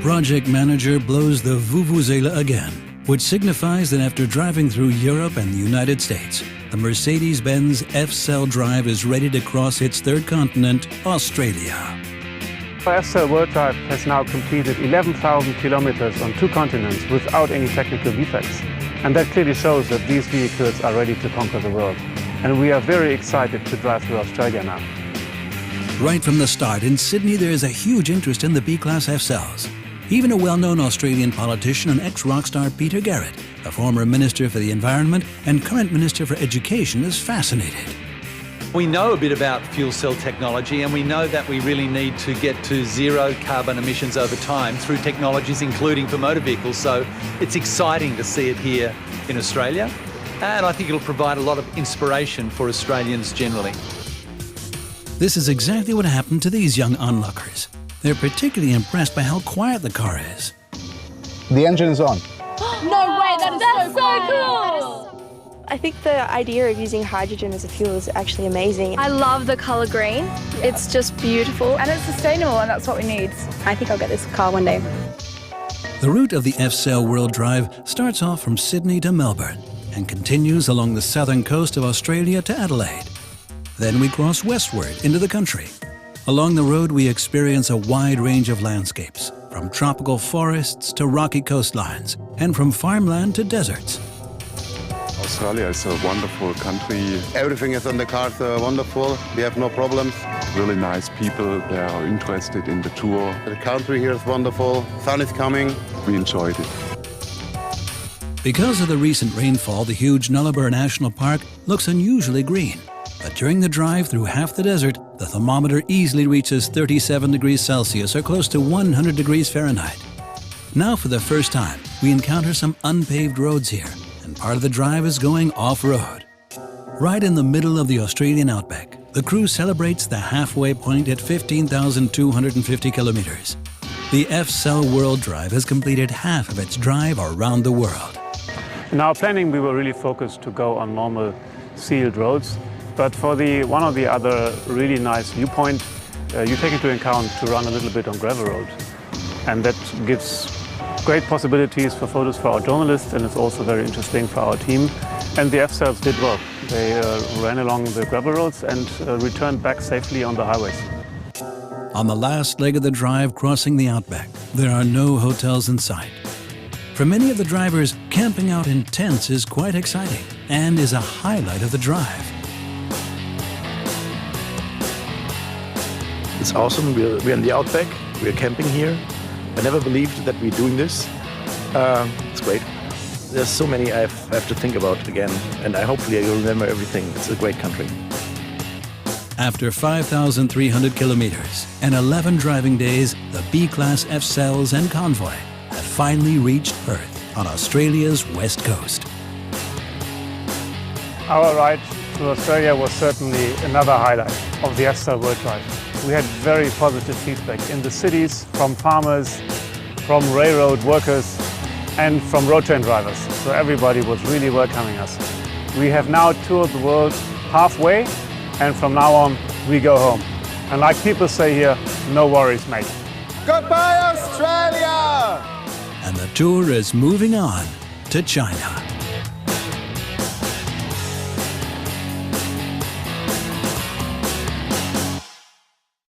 project manager blows the vuvuzela again, which signifies that after driving through Europe and the United States, the Mercedes-Benz F-CELL drive is ready to cross its third continent, Australia. Our F-CELL World Drive has now completed 11,000 kilometers on 2 continents without any technical defects. And that clearly shows that these vehicles are ready to conquer the world. And we are very excited to drive through Australia now. Right from the start, in Sydney there is a huge interest in the B-Class F-CELLs. Even a well-known Australian politician and ex-rock star Peter Garrett, a former Minister for the Environment and current Minister for Education, is fascinated. We know a bit about fuel cell technology, and we know that we really need to get to zero carbon emissions over time through technologies including for motor vehicles. So it's exciting to see it here in Australia, and I think it'll provide a lot of inspiration for Australians generally. This is exactly what happened to these young onlookers. They're particularly impressed by how quiet the car is. The engine is on. No way, that's so cool! I think the idea of using hydrogen as a fuel is actually amazing. I love the colour green. It's just beautiful. And it's sustainable, and that's what we need. I think I'll get this car one day. The route of the F-CELL World Drive starts off from Sydney to Melbourne and continues along the southern coast of Australia to Adelaide. Then we cross westward into the country. Along the road we experience a wide range of landscapes, from tropical forests to rocky coastlines, and from farmland to deserts. Australia is a wonderful country. Everything is on the cars wonderful. We have no problems. Really nice people. They are interested in the tour. The country here is wonderful. Sun is coming. We enjoyed it. Because of the recent rainfall, the huge Nullarbor National Park looks unusually green. But during the drive through half the desert, the thermometer easily reaches 37 degrees Celsius or close to 100 degrees Fahrenheit. Now for the first time, we encounter some unpaved roads here, and part of the drive is going off-road. Right in the middle of the Australian outback, the crew celebrates the halfway point at 15,250 kilometers. The F-CELL World Drive has completed half of its drive around the world. In our planning, we were really focused to go on normal sealed roads. But for one of the other really nice viewpoint, you take into account to run a little bit on gravel road. And that gives great possibilities for photos for our journalists, and it's also very interesting for our team. And the F-CELLs did well. They ran along the gravel roads and returned back safely on the highways. On the last leg of the drive crossing the outback, there are no hotels in sight. For many of the drivers, camping out in tents is quite exciting and is a highlight of the drive. It's awesome. We're in the outback. We're camping here. I never believed that we're doing this. It's great. There's so many I have to think about again, and hopefully I will remember everything. It's a great country. After 5,300 kilometers and 11 driving days, the B-Class F-CELLs and Convoy have finally reached Perth on Australia's west coast. Our ride to Australia was certainly another highlight of the F-CELL World Drive. We had very positive feedback in the cities from farmers, from railroad workers, and from road train drivers. So everybody was really welcoming us. We have now toured the world halfway, and from now on, we go home. And like people say here, no worries, mate. Goodbye, Australia! And the tour is moving on to China.